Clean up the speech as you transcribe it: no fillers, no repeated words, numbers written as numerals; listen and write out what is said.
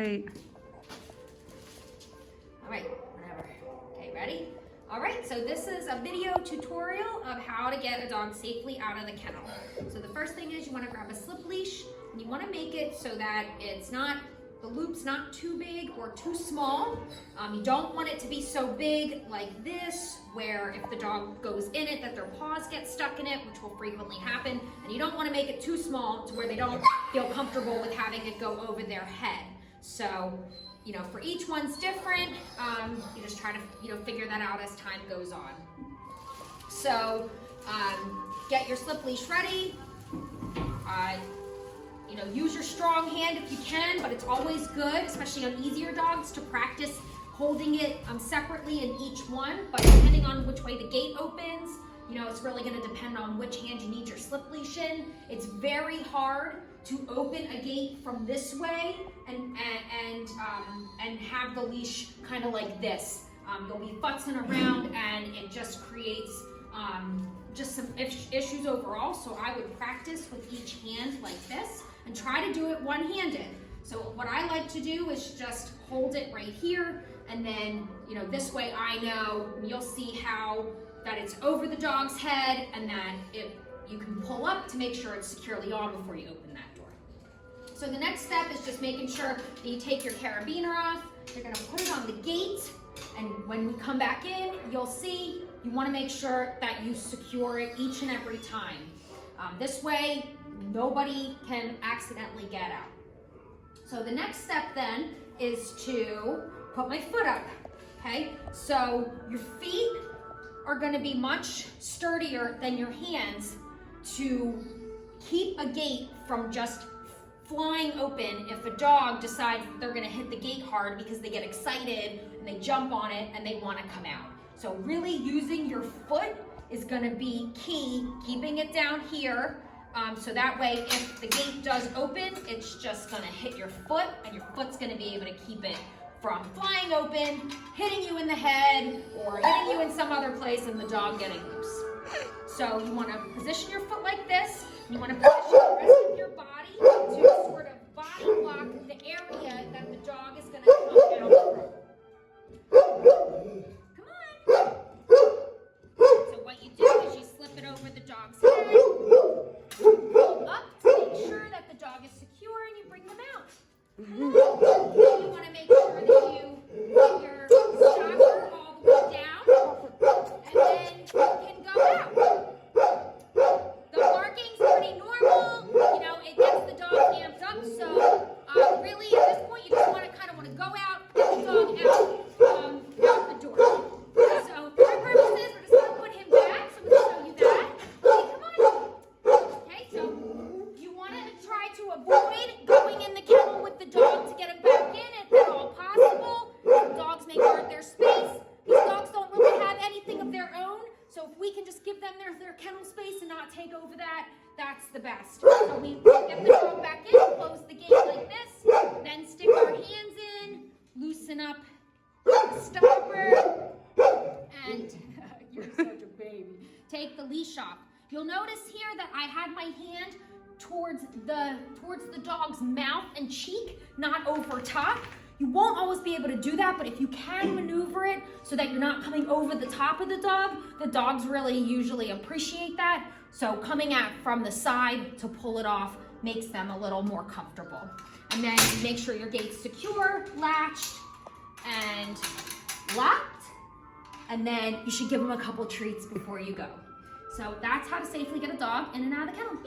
right. All right, whatever. Okay, ready? All right, so this is a video tutorial of how to get a dog safely out of the kennel. So the first thing is you want to grab a slip leash and you want to make it so that the loop's not too big or too small. You don't want it to be so big like this, where if the dog goes in it, that their paws get stuck in it, which will frequently happen. And you don't want to make it too small to where they don't feel comfortable with having it go over their head. So, for each one's different. You just try to, figure that out as time goes on. So, get your slip leash ready. Use your strong hand if you can, but it's always good, especially on easier dogs, to practice holding it separately in each one. But depending on which way the gate opens, it's really going to depend on which hand you need your slip leash in. It's very hard to open a gate from this way and have the leash kind of like this. You'll be futzing around and it just creates just some issues overall. So I would practice with each hand like this and try to do it one-handed. So what I like to do is just hold it right here, and then this way I know, you'll see how that it's over the dog's head and that you can pull up to make sure it's securely on before you open that door. So the next step is just making sure that you take your carabiner off. You're gonna put it on the gate, and when we come back in, you'll see you wanna make sure that you secure it each and every time. This way, nobody can accidentally get out. So the next step then is to put my foot up, okay? So your feet are gonna be much sturdier than your hands to keep a gate from just flying open if a dog decides they're gonna hit the gate hard because they get excited and they jump on it and they wanna come out. So really using your foot is gonna be key, keeping it down here, so that way if the gate does open, it's just gonna hit your foot, and your foot's gonna be able to keep it from flying open, hitting you in the head, or hitting you in some other place and the dog getting loose. So you wanna position your foot like this, and you wanna position the rest of your body to sort of body block the area that the dog is gonna come out from. Come on. So what you do is you slip it over the dog's head, pull up to make sure that the dog is secure, and you bring them out. You want to make sure that you get your stopper all the way down, and then you can go out. The barking's pretty normal, it gets the dog amped up, so really at this point you just want to go out, get the dog out the door. So for our purposes, we're just going to put him back, so we'll show you that. Okay, come on. Okay, so you want to try to avoid going in the kennel with the dog to get it back in if at all possible. Dogs may guard their space. These dogs don't really have anything of their own, so if we can just give them their kennel space and not take over that, that's the best. So we get the dog back in, close the gate like this, then stick our hands in, loosen up the stopper, and you're such a baby. Take the leash off. You'll notice here that I had my hand towards the dog's mouth and cheek, not over top. You won't always be able to do that, but if you can maneuver it so that you're not coming over the top of the dogs really usually appreciate that. So coming at from the side to pull it off makes them a little more comfortable. And then make sure your gate's secure, latched, and locked. And then you should give them a couple treats before you go. So that's how to safely get a dog in and out of the kennel.